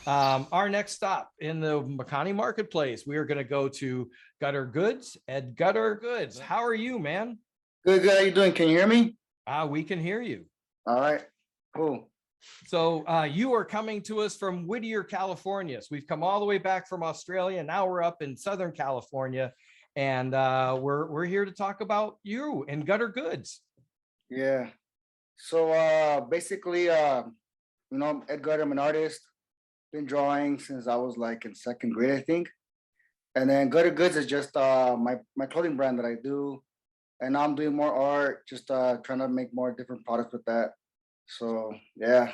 Our next stop in the Makani Marketplace, we are going to go to Gutter Goods at Gutter Goods. How are you, man? Good, good. How you doing? Can you hear me? We can hear you. All right, cool. So you are coming to us from Whittier, California. So we've come all the way back from Australia. Now we're up in Southern California, and we're here to talk about you and Gutter Goods. Yeah. So basically, I'm Edgar. I'm an artist. Been drawing since I was like in second grade, I think. And then Gutter Goods is just my clothing brand that I do, and now I'm doing more art, just trying to make more different products with that. So yeah.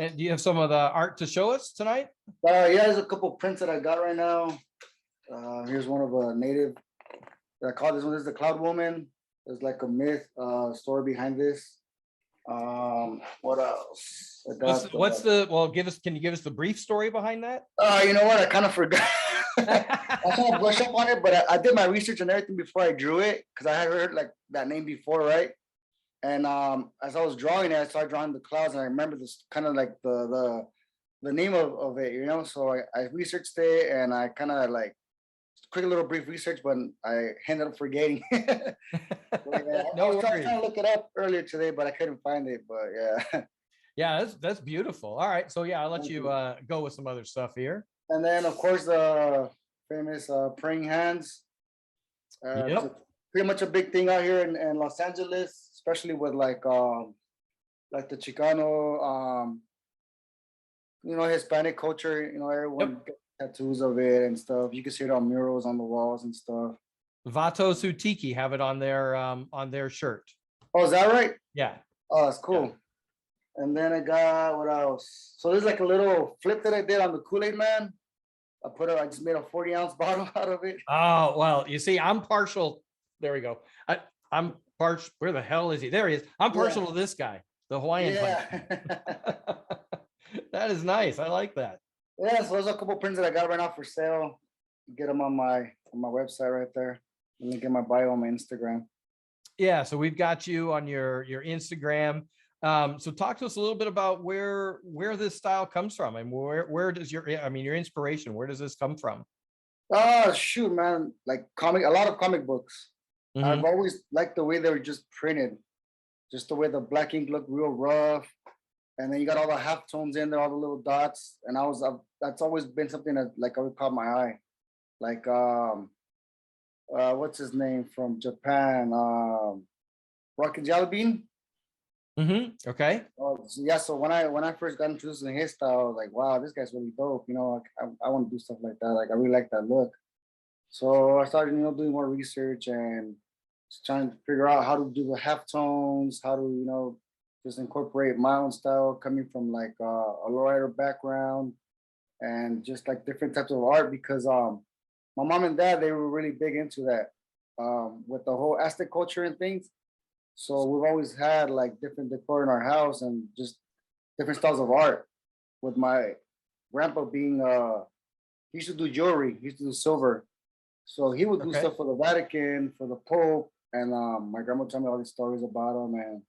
And do you have some of the art to show us tonight? Yeah, there's a couple prints that I got right now. Here's one of a native. I call this one. This is the Cloud Woman. There's like a myth story behind this. What else? Can you give us the brief story behind that? You know what? I kind of forgot. I trying to brush up on it, but I did my research and everything before I drew it because I had heard like that name before, right? And as I was drawing it, I started drawing the clouds, and I remember this kind of like the name of it, you know. So I researched it, and I kind of like quick little brief research, but I ended up forgetting. Yeah, No I was trying worries. to look it up earlier today, but I couldn't find it. But yeah. Yeah, that's beautiful. All right, so yeah, I'll let Thank you you. go with some other stuff here. And then of course the famous praying hands. It's Yep. pretty much a big thing out here in Los Angeles, especially with like the Chicano Hispanic culture. Everyone Yep. gets tattoos of it and stuff. You can see it on murals on the walls and stuff. Vatos Tiki have it on their shirt. Oh, is that right? Yeah. Oh, that's cool. And then I got what else? So there's like a little flip that I did on the Kool-Aid Man. I just made a 40-ounce bottle out of it. Oh, well, you see, I'm partial. There we go. I'm partial. Where the hell is he? There he is. I'm partial to this guy, the Hawaiian Yeah. punch. That is nice. I like that. Yeah, so there's a couple prints that I got right now for sale. Get them on my website right there. Let me get my bio on my Instagram. Yeah, so we've got you on your Instagram. So talk to us a little bit about where this style comes from, and where does your inspiration, where does this come from? Oh shoot, man! Like a lot of comic books. I've Mhm. always liked the way they were just printed, just the way the black ink looked real rough, and then you got all the half tones in there, all the little dots, and that's always been something that like always caught my eye. Like what's his name from Japan? Rocket Jelly Bean. Okay. So yeah, so when I first got introduced to his style, I was like, wow, this guy's really dope. Like, I want to do stuff like that. Like I really like that look. So I started, doing more research and just trying to figure out how to do the half tones, how to, just incorporate my own style coming from like a lawyer background and just like different types of art because my mom and dad, they were really big into that with the whole Aztec culture and things. So we've always had like different decor in our house and just different styles of art. With my grandpa being he used to do jewelry, he used to do silver. So he would do Okay. stuff for the Vatican, for the Pope, and my grandma told me all these stories about him. And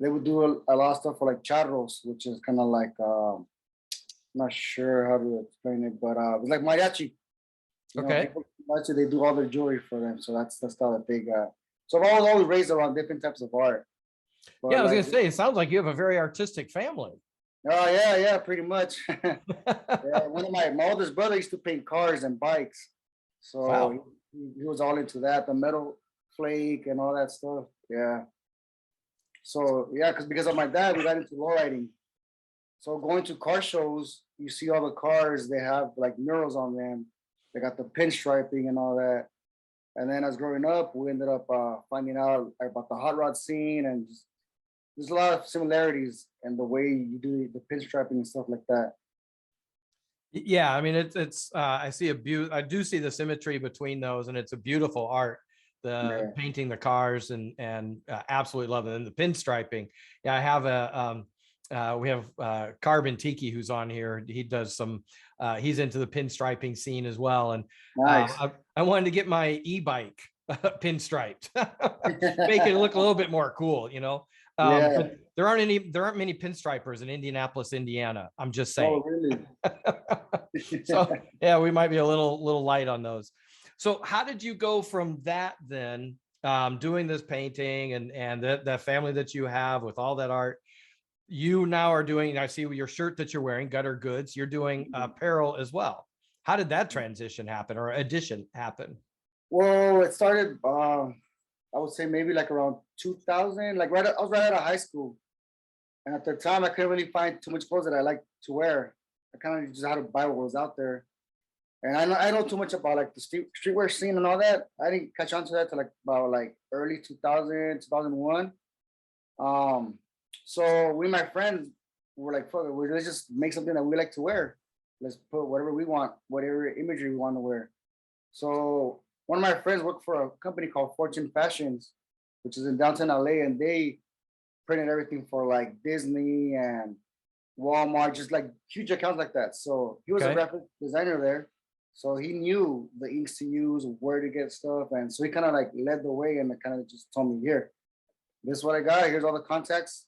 they would do a lot of stuff for like charros, which is kind of like not sure how to explain it, but it's like mariachi. Okay. People mariachi, they do all their jewelry for them, so that's the style that they got. So I was always raised around different types of art. Yeah, But I was like, gonna say, it sounds like you have a very artistic family. oh yeah, pretty much. Yeah, one of my oldest brother used to paint cars and bikes, so Wow. he was all into that, the metal flake and all that stuff. Yeah. So yeah, because of my dad, we got into law writing. So going to car shows, you see all the cars, they have like murals on them. They got the pinstriping and all that. And then as growing up, we ended up finding out about the hot rod scene and just, there's a lot of similarities in the way you do the pinstriping and stuff like that. Yeah, I mean it's I see I do see the symmetry between those, and it's a beautiful art. The Yeah. painting the cars and absolutely love it. And the pinstriping. Yeah, I have we have Carbon Tiki who's on here. He does some he's into the pinstriping scene as well. And Nice. I wanted to get my e-bike pinstriped, make it look a little bit more cool, you know. Yeah. But there aren't many pinstripers in Indianapolis, Indiana. I'm just Oh, saying. really? So yeah, we might be a little light on those. So how did you go from that then, doing this painting and that family that you have with all that art? You now are doing, I see your shirt that you're wearing, Gutter Goods, you're doing apparel as well. How did that transition happen or addition happen? Well, it started. I would say maybe like around 2000. Like I was right out of high school, and at the time I couldn't really find too much clothes that I liked to wear. I kind of just had to buy what was out there. And I know too much about like the streetwear scene and all that. I didn't catch on to that till like about like early 2000, 2001. Um, so we, my friends, were like, fuck it, let's just make something that we like to wear. Let's put whatever we want, whatever imagery we want to wear. So one of my friends worked for a company called Fortune Fashions, which is in downtown LA, and they printed everything for like Disney and Walmart, just like huge accounts like that. So he was a Okay. graphic designer there. So he knew the inks to use, where to get stuff. And so he kind of like led the way and kind of just told me, here, this is what I got. Here's all the contacts.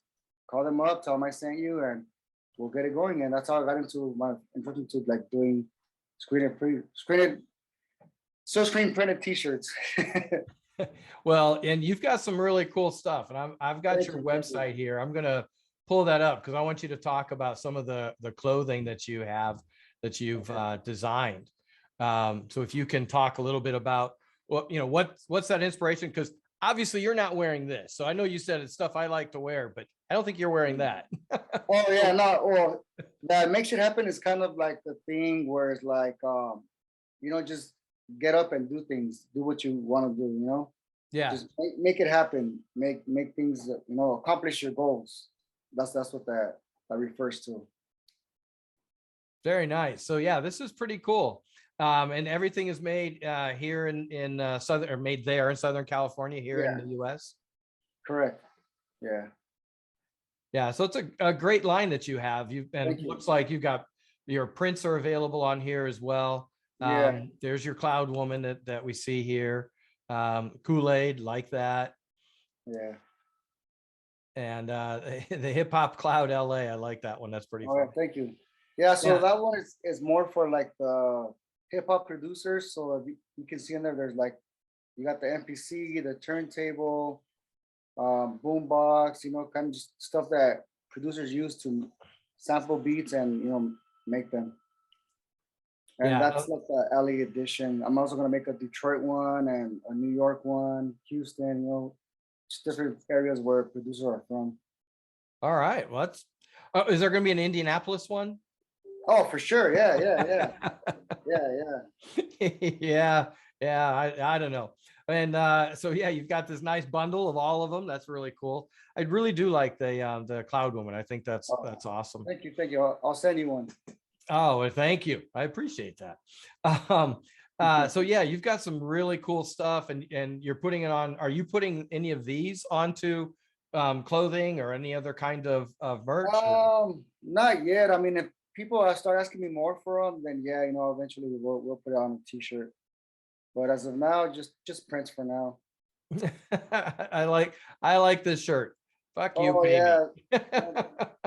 Call them up, tell them I sent you, and we'll get it going. And that's how I got into my introduction to like doing screen printed t-shirts. Well, and you've got some really cool stuff, and I've got Thank your you, thank you. website here. I'm gonna pull that up because I want you to talk about some of the clothing that you have that you've designed. So if you can talk a little bit about what's that inspiration? Because obviously you're not wearing this. So I know you said it's stuff I like to wear, but I don't think you're wearing that. Oh yeah, no, well, that makes it happen is kind of like the thing where it's like just get up and do things, do what you want to do, Yeah. just make it happen, make things, accomplish your goals. That's what that refers to. Very nice. So yeah, this is pretty cool. And everything is made here in Southern, or made there in Southern California, here in Yeah, the US. correct. Yeah, Yeah, so it's a great line that you have. And thank it you. looks like you got your prints are available on here as well. Yeah, There's your cloud woman that we see here. Kool-Aid, like that. yeah. And the hip hop cloud LA, I like that one. That's pretty Oh yeah, funny. thank you. Yeah, so Yeah. that one is more for like the hip hop producers. So you can see in there, there's like you got the MPC, the turntable, boombox, kind of just stuff that producers use to sample beats and make them. And Yeah. that's like the LA edition. I'm also gonna make a Detroit one and a New York one, Houston, just different areas where producers are from. All right. Well, is there going to be an Indianapolis one? Oh, for sure. Yeah, yeah, yeah, Yeah, yeah, I don't know. And so yeah, you've got this nice bundle of all of them. That's really cool. I really do like the cloud woman. I think that's Oh, awesome. thank you. I'll send you one. Oh, well, thank you. I appreciate that. So yeah, you've got some really cool stuff, and you're putting it on. Are you putting any of these onto clothing or any other kind of merch? Not yet. I mean, if people start asking me more for them, then yeah, eventually we'll put it on a t-shirt. But as of now, just prints for now. I like this shirt. Fuck you, Oh pay yeah, me.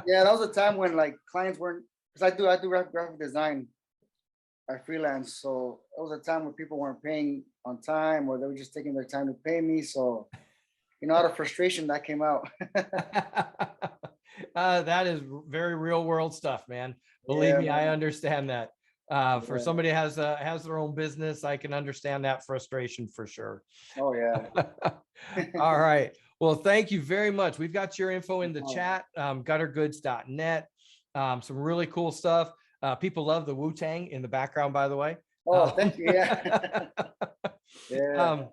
yeah. That was a time when like clients weren't, because I do graphic design. I freelance, so it was a time when people weren't paying on time, or they were just taking their time to pay me. So out of frustration, that came out. That is very real world stuff, man. Believe Yeah, me, I man. understand that. For Yeah. somebody has their own business, I can understand that frustration for sure. Oh yeah. All right. Well, thank you very much. We've got your info in the Oh, chat, guttergoods.net. Some really cool stuff. People love the Wu-Tang in the background, by the way. oh, thank you. Yeah. Yeah.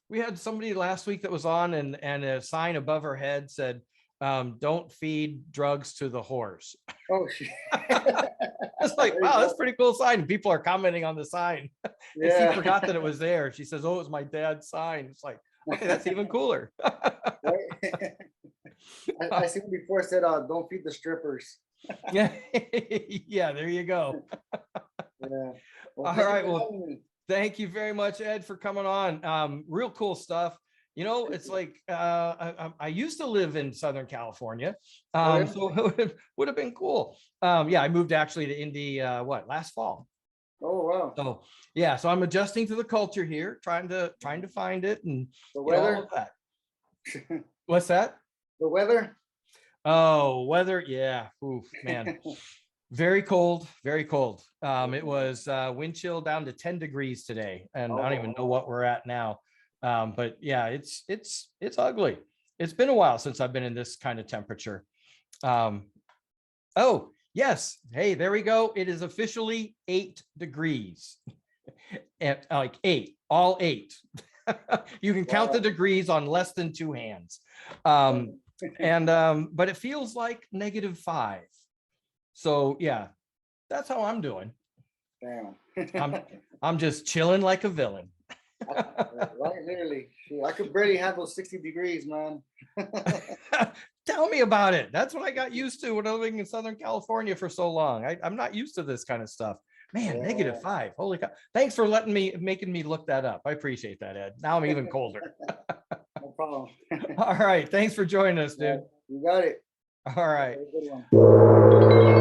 We had somebody last week that was on, and a sign above her head said, don't feed drugs to the horse. Oh shit. It's like, There you wow, that's a go. pretty cool sign. People are commenting on the sign. And she Yeah. forgot that it was there. She says, oh, it was my dad's sign. It's like, okay, that's even cooler. Right? I seen before it said, don't feed the strippers. Yeah, yeah, there you go. Yeah. Well, All thank you right. for Well, having me. Thank you very much, Ed, for coming on. Real cool stuff. You know, it's like I used to live in Southern California, Oh, yeah? so it would have been cool. Yeah, I moved actually to Indy last fall. Oh, wow. So yeah, so I'm adjusting to the culture here, trying to find it and The all of weather, that. What's that? the weather. Oh, weather. Yeah. Oof, man. Very cold, very cold. It was wind chill down to 10 degrees today, and I don't even know Oh, what we're at now. But yeah, it's ugly. It's been a while since I've been in this kind of temperature. Um, oh, yes. Hey, there we go. It is officially 8 degrees. And like 8, all 8. You can count the wow. degrees on less than 2 hands. But it feels like -5. So yeah, that's how I'm doing. Damn. I'm I'm just chilling like a villain. Right, literally. Shoot, I could barely handle 60 degrees, man. Tell me about it. That's what I got used to when I was living in Southern California for so long. I'm not used to this kind of stuff. Man, Yeah, -5. Holy cow. Thanks for making me look that up. I appreciate that, Ed. Now I'm even colder. no problem. All right. Thanks for joining us, Yeah, dude. you got it. All right. Have a good one.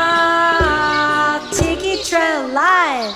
Ah, Tiki Trail Live.